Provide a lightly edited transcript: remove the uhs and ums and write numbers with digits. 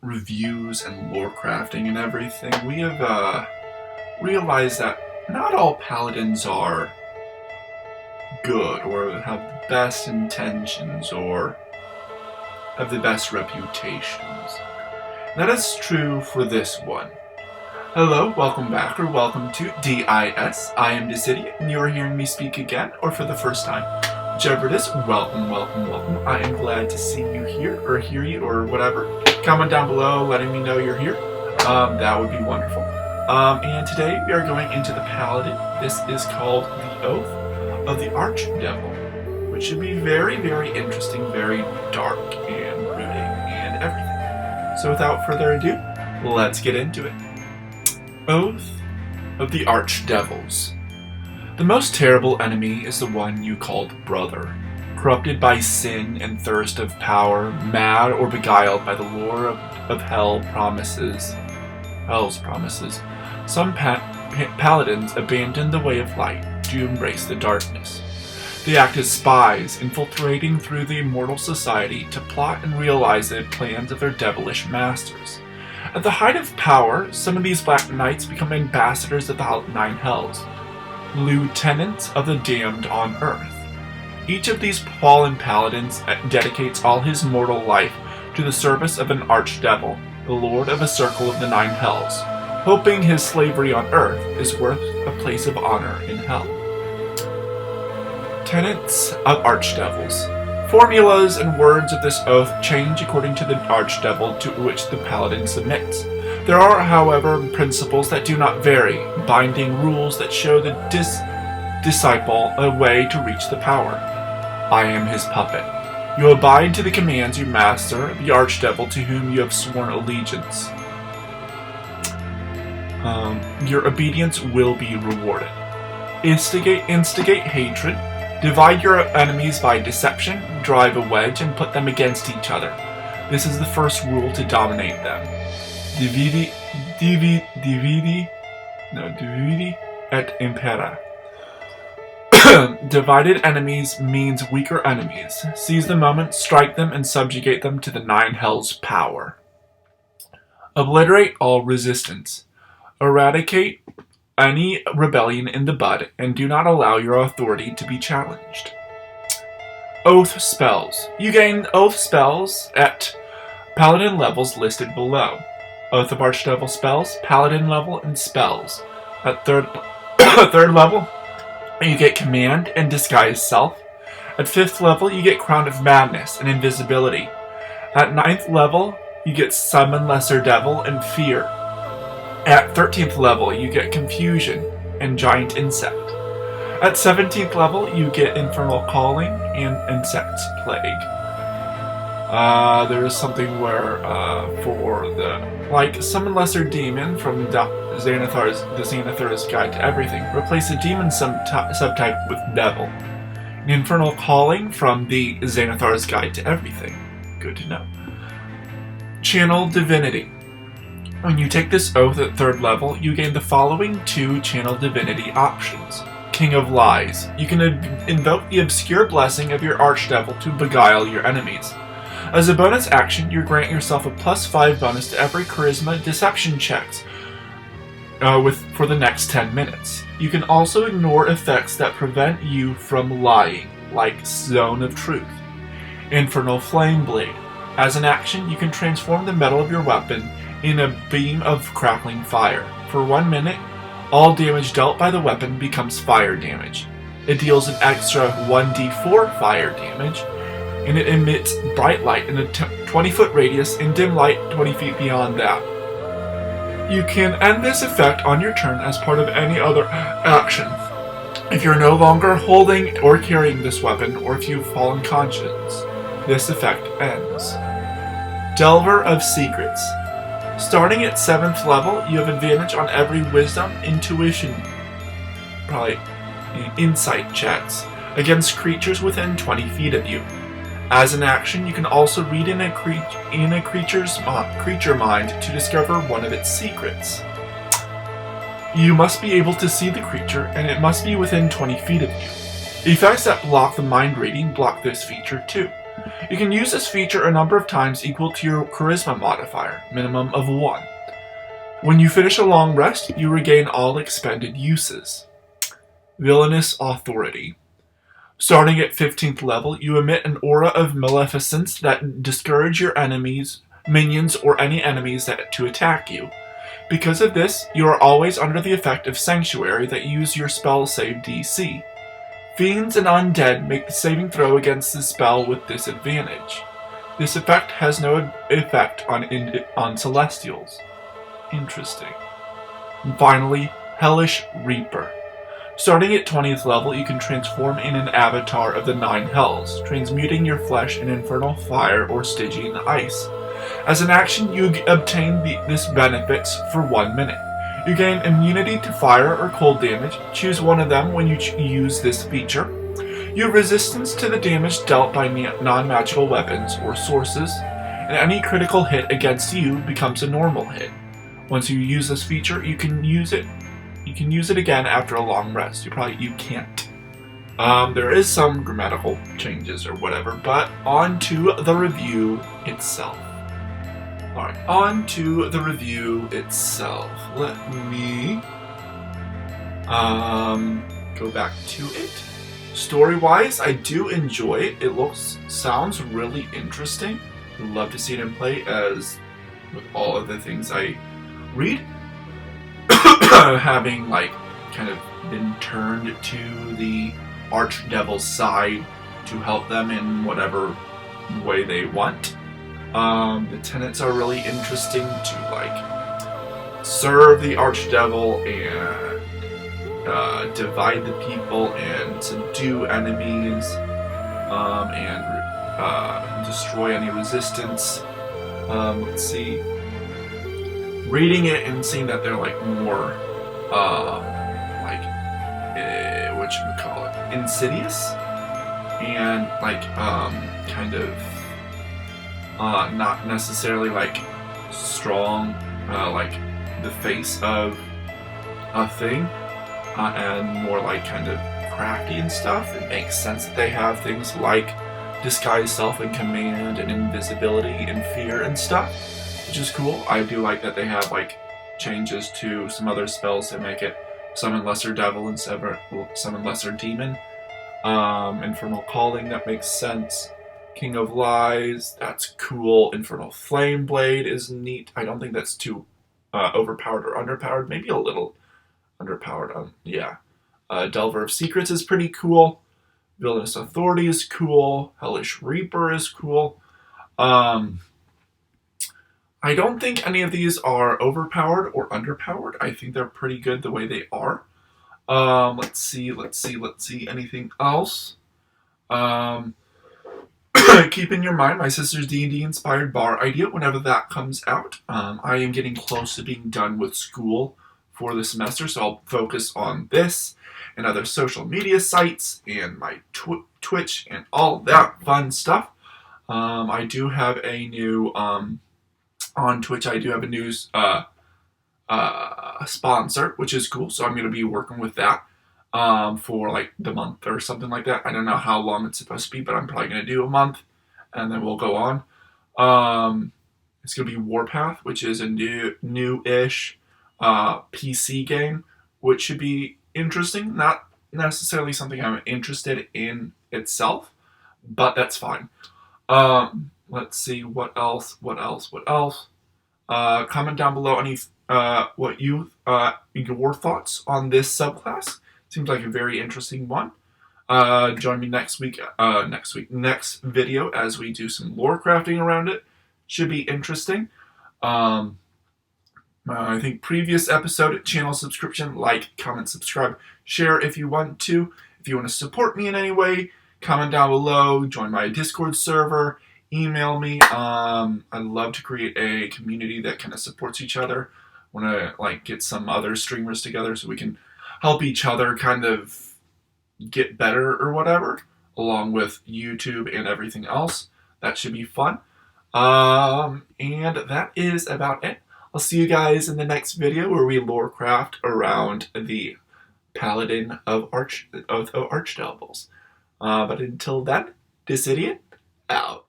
reviews and lore crafting and everything, we have realized that not all paladins are good or have the best intentions or have the best reputations. That is true for this one. Hello, welcome back, or welcome to DIS. I am Decidia, and you are hearing me speak again, or for the first time. Whichever it is, welcome. I am glad to see you here, or hear you, or whatever. Comment down below letting me know you're here. That would be wonderful. And today we are going into the Paladin. This is called the Oath of the Archdevil, which should be very, very interesting, very dark and brooding and everything. So without further ado, let's get into it. Oath of the Archdevils. The most terrible enemy is the one you called brother. Corrupted by sin and thirst of power, mad or beguiled by the lure of hell's promises, some paladins abandon the way of light to embrace the darkness. They act as spies, infiltrating through the immortal society to plot and realize the plans of their devilish masters. At the height of power, some of these Black Knights become ambassadors of the Nine Hells, lieutenants of the damned on earth. Each of these fallen paladins dedicates all his mortal life to the service of an archdevil, the lord of a circle of the Nine Hells, hoping his slavery on earth is worth a place of honor in hell. Tenets of Archdevils. Formulas and words of this oath change according to the archdevil to which the paladin submits. There are, however, principles that do not vary, binding rules that show the disciple a way to reach the power. I am his puppet. You abide to the commands you master, the archdevil to whom you have sworn allegiance. Your obedience will be rewarded. Instigate hatred. Divide your enemies by deception, drive a wedge, and put them against each other. This is the first rule to dominate them. Dividi et impera. Divided enemies means weaker enemies. Seize the moment, strike them, and subjugate them to the Nine Hells' power. Obliterate all resistance. Eradicate any rebellion in the bud, and do not allow your authority to be challenged. Oath spells. You gain oath spells at paladin levels listed below. Oath of Archdevil spells, paladin level, and spells. At third level, you get command and disguise self. At 5th level, you get crown of madness and invisibility. At 9th level, you get summon lesser devil and fear. At 13th level, you get Confusion and Giant Insect. At 17th level, you get Infernal Calling and Insect Plague. There is something where, for the, Summon Lesser Demon from the Xanathar's Guide to Everything, replace the demon subtype with Devil. An Infernal Calling from the Xanathar's Guide to Everything. Good to know. Channel Divinity. When you take this oath at 3rd level, you gain the following 2 channel divinity options. King of Lies. You can invoke the obscure blessing of your archdevil to beguile your enemies. As a bonus action, you grant yourself a +5 bonus to every charisma deception checks for the next 10 minutes. You can also ignore effects that prevent you from lying, like Zone of Truth. Infernal Flame Blade. As an action, you can transform the metal of your weapon in a beam of crackling fire. For 1 minute, all damage dealt by the weapon becomes fire damage. It deals an extra 1d4 fire damage, and it emits bright light in a 20-foot radius and dim light 20 feet beyond that. You can end this effect on your turn as part of any other action. If you're no longer holding or carrying this weapon, or if you fall unconscious, this effect ends. Delver of Secrets. Starting at 7th level, you have advantage on every wisdom, intuition, insight checks against creatures within 20 feet of you. As an action, you can also read in a creature's creature mind to discover one of its secrets. You must be able to see the creature, and it must be within 20 feet of you. Effects that block the mind reading block this feature too. You can use this feature a number of times equal to your charisma modifier, minimum of 1. When you finish a long rest, you regain all expended uses. Villainous Authority. Starting at 15th level, you emit an aura of maleficence that discourage your enemies, minions, or any enemies to attack you. Because of this, you are always under the effect of Sanctuary that use your spell save DC. Fiends and undead make the saving throw against the spell with disadvantage. This effect has no effect on Celestials. Interesting. And finally, Hellish Reaper. Starting at 20th level, you can transform in an avatar of the 9 hells, transmuting your flesh in infernal fire or Stygian ice. As an action, you obtain this benefits for 1 minute. You gain immunity to fire or cold damage. Choose one of them when you use this feature. You have resistance to the damage dealt by non-magical weapons or sources, and any critical hit against you becomes a normal hit. Once you use this feature, you can use it again after a long rest. You can't. There is some grammatical changes or whatever, but on to the review itself. Alright, on to the review itself. Let me go back to it. Story-wise, I do enjoy it. It sounds really interesting. Would love to see it in play, as with all of the things I read. Having kind of been turned to the Archdevils side to help them in whatever way they want. The tenets are really interesting to serve the Archdevil and divide the people and subdue enemies and destroy any resistance. Let's see. Reading it and seeing that they're more whatchamacallit, insidious and kind of not necessarily strong, the face of a thing, and more kind of crafty and stuff. It makes sense that they have things like disguise self and command and invisibility and fear and stuff, which is cool. I do like that they have changes to some other spells to make it summon lesser devil and summon lesser demon. Infernal Calling, that makes sense. King of Lies, that's cool. Infernal Flame Blade is neat. I don't think that's too overpowered or underpowered. Maybe a little underpowered. Yeah. Delver of Secrets is pretty cool. Villainous Authority is cool. Hellish Reaper is cool. I don't think any of these are overpowered or underpowered. I think they're pretty good the way they are. Let's see. Anything else? Keep in your mind my sister's D&D inspired bar idea whenever that comes out. I am getting close to being done with school for the semester, so I'll focus on this and other social media sites and my Twitch and all that fun stuff. I do have a new on Twitch. I do have a new sponsor, which is cool. So I'm going to be working with that for the month or something like that. I don't know how long it's supposed to be, but I'm probably going to do a month, and then we'll go on. It's going to be Warpath, which is a new-ish PC game, which should be interesting. Not necessarily something I'm interested in itself, but that's fine. Let's see, what else? Comment down below any what your thoughts on this subclass. Seems like a very interesting one. Join me next video as we do some lore crafting around it. Should be interesting. I think previous episode, channel subscription, like, comment, subscribe, share if you want to. If you want to support me in any way, comment down below, join my Discord server, email me. I'd love to create a community that kind of supports each other. Want to get some other streamers together so we can help each other kind of get better or whatever, along with YouTube and everything else. That should be fun. And that is about it. I'll see you guys in the next video where we lorecraft around the Paladin of Archdevils. But until then, this idiot out.